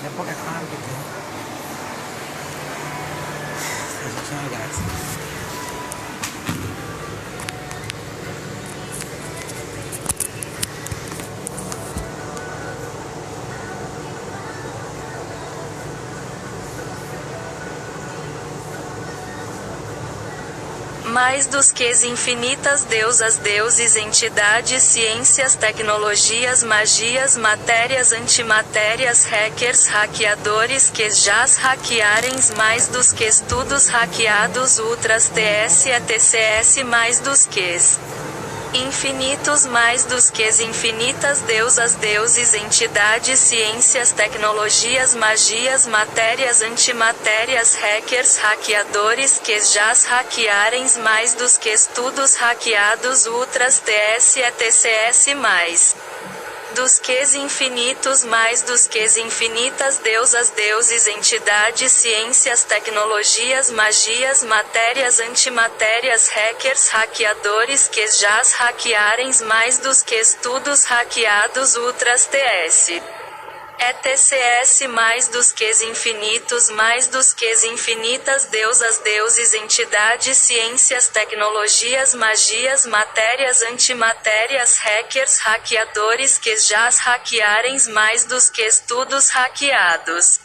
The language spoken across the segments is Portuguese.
É pouca claro que tem. A gente é uma graça. Mais dos que infinitas deusas, deuses, entidades, ciências, tecnologias, magias, matérias, antimatérias, hackers, hackeadores, que já hackearens, mais dos que estudos hackeados, ultras, TS, ETCS, mais dos que infinitos, mais dos que infinitas deusas, deuses, entidades, ciências, tecnologias, magias, matérias, antimatérias, hackers, hackeadores, que já hackearens, mais dos que estudos hackeados, ultras, TS, ETCS, mais dos que infinitos, mais dos que infinitas deusas, deuses, entidades, ciências, tecnologias, magias, matérias, antimatérias, hackers, hackeadores, que já hackearens, mais dos que estudos hackeados, ultras, TS. ETCS, mais dos que infinitos, mais dos que infinitas deusas, deuses, entidades, ciências, tecnologias, magias, matérias, antimatérias, hackers, hackeadores, que já hackearens, mais dos que estudos hackeados.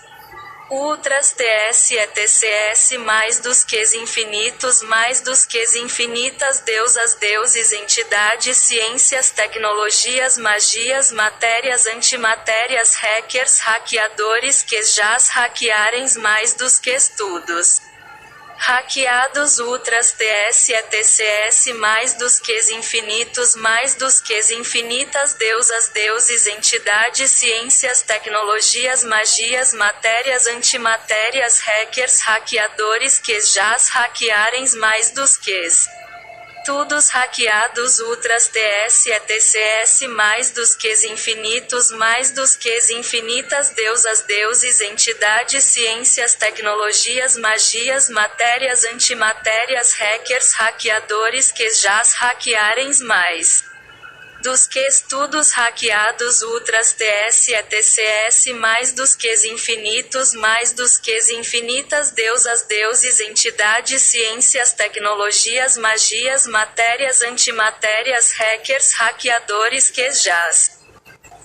Ultras, TS, ETCS, mais dos que infinitos, mais dos que infinitas deusas, deuses, entidades, ciências, tecnologias, magias, matérias, antimatérias, hackers, hackeadores, que já hackearens, mais dos que estudos hackeados, ultras, TS, ETCS, mais dos que infinitos, mais dos que infinitas deusas, deuses, entidades, ciências, tecnologias, magias, matérias, antimatérias, hackers, hackeadores, que já hackearens, mais dos que todos hackeados, ultras, TS, ETCS, mais dos que infinitos, mais dos que infinitas deusas, deuses, entidades, ciências, tecnologias, magias, matérias, antimatérias, hackers, hackeadores, que já hackearens, mais dos que estudos hackeados, ultras, TS, ETCS, mais dos que infinitos, mais dos que infinitas deusas, deuses, entidades, ciências, tecnologias, magias, matérias, antimatérias, hackers, hackeadores, que já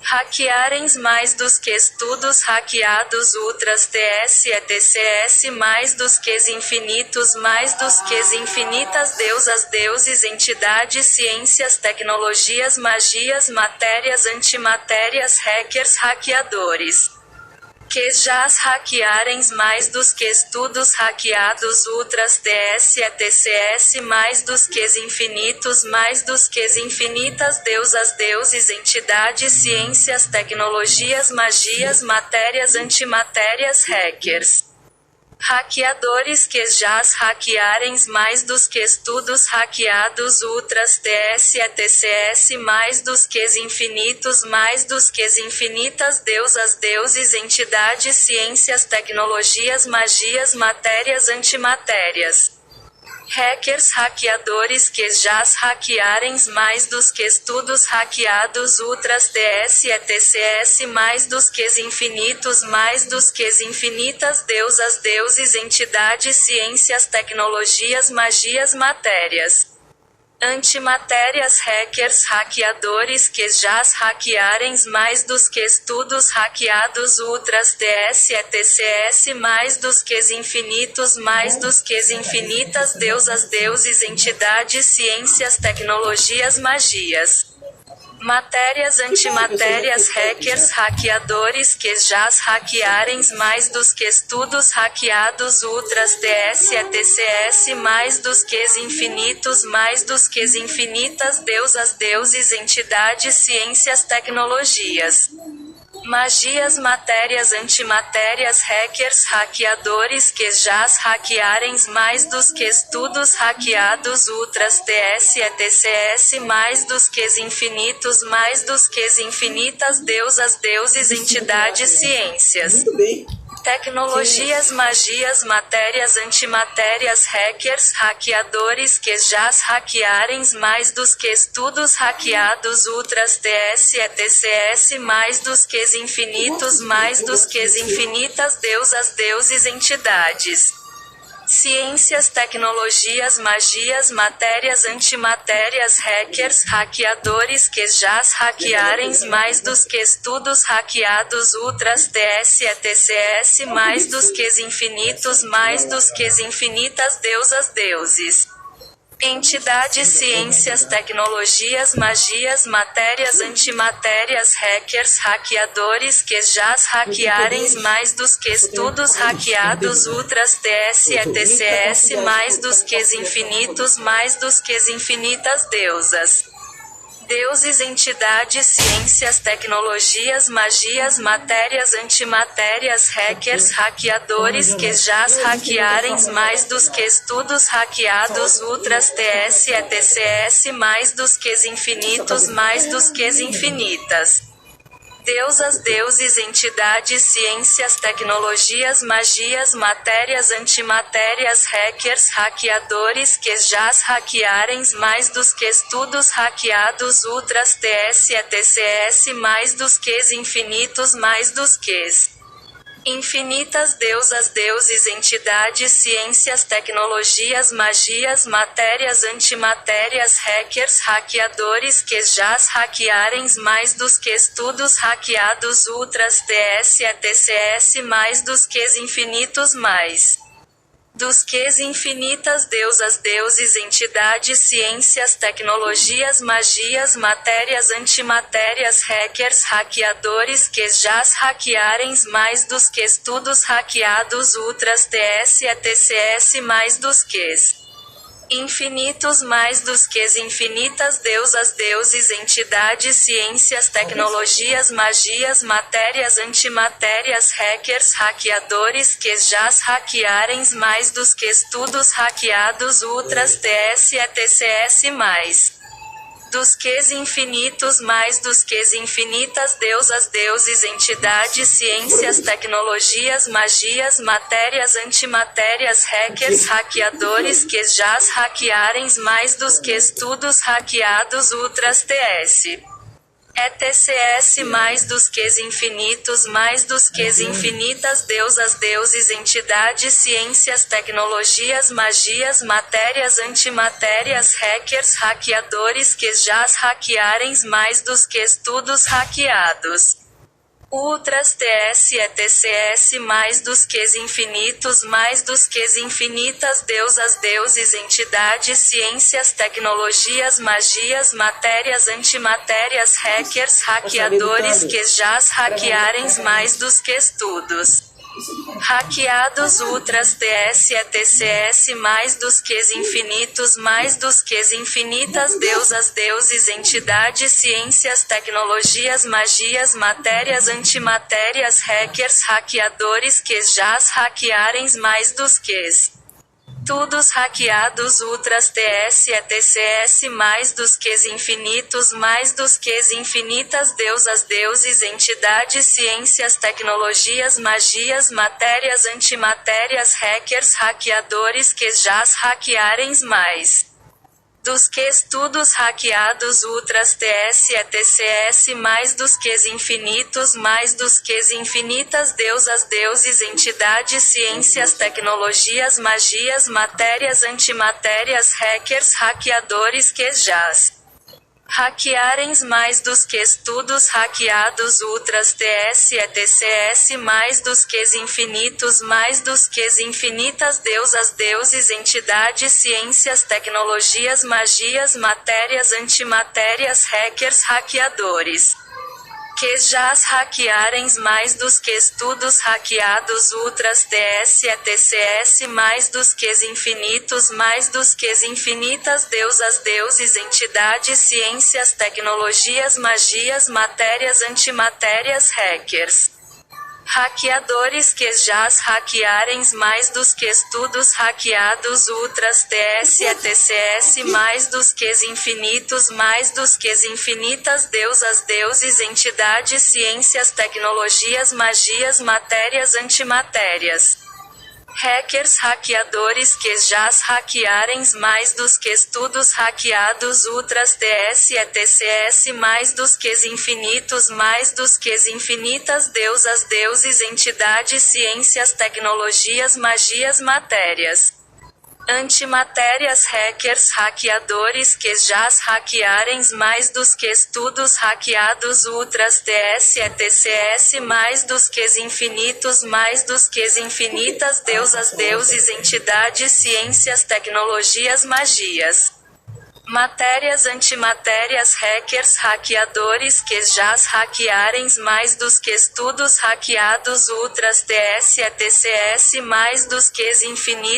hackearens, mais dos que estudos hackeados, ultras, TS, ETCS, mais dos que infinitos, mais dos que infinitas deusas, deuses, entidades, ciências, tecnologias, magias, matérias, antimatérias, hackers, hackeadores, que já hackearens, mais dos que estudos hackeados, ultras, TS, ETCS, mais dos que infinitos, mais dos que infinitas deusas, deuses, entidades, ciências, tecnologias, magias, matérias, antimatérias, hackers, hackeadores, que já hackearens, mais dos que estudos hackeados, ultras, TS, ETCS, mais dos que infinitos, mais dos que infinitas deusas, deuses, entidades, ciências, tecnologias, magias, matérias, antimatérias, hackers, hackeadores, que já hackearens, mais dos que estudos hackeados, ultras, TS, ETCS, mais dos que infinitos, mais dos que infinitas deusas, deuses, entidades, ciências, tecnologias, magias, matérias, antimatérias, hackers, hackeadores, que já hackearens, mais dos que estudos hackeados, ultras, TS, ETCS, mais dos que infinitos, mais dos que infinitas deusas, deuses, entidades, ciências, tecnologias, magias, matérias, antimatérias, hackers, hackeadores, que já hackearens, mais dos que estudos hackeados, ultras, TS, ETCS, mais dos que infinitos, mais dos que infinitas deusas, deuses, entidades, ciências, tecnologias, magias, matérias, antimatérias, hackers, hackeadores, que já hackearens, mais dos que estudos hackeados, ultras, TS, ETCS, mais dos que infinitos, mais dos que infinitas deusas, deuses, entidades, ciências, Muito bem. Tecnologias, magias, matérias, antimatérias, hackers, hackeadores que já hackearem mais dos que estudos hackeados, ultras, TS, ETCS, mais dos que infinitos, mais dos que infinitas, deusas, deuses, entidades. Ciências, tecnologias, magias, matérias, antimatérias, hackers, hackeadores que já hackearem mais dos que estudos hackeados, ultras, TS, ETCS, mais dos que infinitos, mais dos que infinitas, deusas, deuses. Entidades, ciências, tecnologias, magias, matérias, antimatérias, hackers, hackeadores que já hackearem mais dos que estudos hackeados, ultras, TS, ETCS, mais dos que infinitos, mais dos que infinitas, deusas. Deuses, entidades, ciências, tecnologias, magias, matérias, antimatérias, hackers, hackeadores que já hackearem mais dos que estudos hackeados, ultras, TS, ETCS, mais dos que infinitos, mais dos que infinitas. Deusas, deuses, entidades, ciências, tecnologias, magias, matérias, antimatérias, hackers, hackeadores que já hackearem mais dos que estudos hackeados, ultras, TS, ETCS, mais dos que infinitos, mais dos que infinitas, deusas, deuses, entidades, ciências, tecnologias, magias, matérias, antimatérias, hackers, hackeadores que já hackearem mais dos que estudos hackeados, ultras, TS, ETCS, mais dos que infinitos, mais dos que infinitas, deusas, deuses, entidades, ciências, tecnologias, magias, matérias, antimatérias, hackers, hackeadores que já hackearem mais dos que estudos hackeados, ultras, TS, ETCS, mais dos que infinitos, mais dos que infinitas, deusas, deuses, entidades, ciências, tecnologias, magias, matérias, antimatérias, hackers, hackeadores que já hackearem mais dos que estudos hackeados, ultras, TS, ETCS, mais dos que infinitos, mais dos que infinitas, deusas, deuses, entidades, ciências, tecnologias, magias, matérias, antimatérias, hackers, hackeadores que já hackearem mais dos que estudos hackeados, ultras, TS. ETCS, mais dos que infinitos, mais dos que infinitas, deusas, deuses, entidades, ciências, tecnologias, magias, matérias, antimatérias, hackers, hackeadores que já hackearem mais dos que estudos hackeados. Ultras, TS, ETCS, mais dos que infinitos, mais dos que infinitas, deusas, deuses, entidades, ciências, tecnologias, magias, matérias, antimatérias, hackers, hackeadores que já hackearem mais dos que estudos hackeados, ultras, TS, ETCS, mais dos que infinitos, mais dos que infinitas, deusas, deuses, entidades, ciências, tecnologias, magias, matérias, antimatérias, hackers, hackeadores que já hackearem mais dos que todos hackeados, ultras, TS, ETCS, mais dos que infinitos, mais dos que infinitas, deusas, deuses, entidades, ciências, tecnologias, magias, matérias, antimatérias, hackers, hackeadores que já hackearem mais dos que estudos hackeados, ultras, TS, ETCS, mais dos que infinitos, mais dos que infinitas, deusas, deuses, entidades, ciências, tecnologias, magias, matérias, antimatérias, hackers, hackeadores que já hackearem mais dos que estudos hackeados, ultras, TS, ETCS, mais dos que infinitos, mais dos que infinitas, deusas, deuses, entidades, ciências, tecnologias, magias, matérias, antimatérias, hackers, hackeadores que já hackearem mais dos que estudos hackeados, ultras, TS, ETCS, mais dos que infinitos, mais dos que infinitas, deusas, deuses, entidades, ciências, tecnologias, magias, matérias, antimatérias, hackers Hackeadores que já hackearens mais dos que estudos hackeados ultras TS e TCS mais dos que infinitos mais dos que infinitas deusas deuses entidades ciências tecnologias magias matérias antimatérias. Hackers hackeadores que já hackearens mais dos que estudos hackeados ultras TS e TCS mais dos que infinitos mais dos que infinitas deusas deuses entidades ciências tecnologias magias matérias. Antimatérias hackers hackeadores que já hackearens mais dos que estudos hackeados ultras TS e TCS mais dos que infinitos mais dos que infinitas deusas deuses entidades ciências tecnologias magias. Matérias antimatérias hackers hackeadores que já hackearens mais dos que estudos hackeados ultras TS e TCS mais dos que infinitos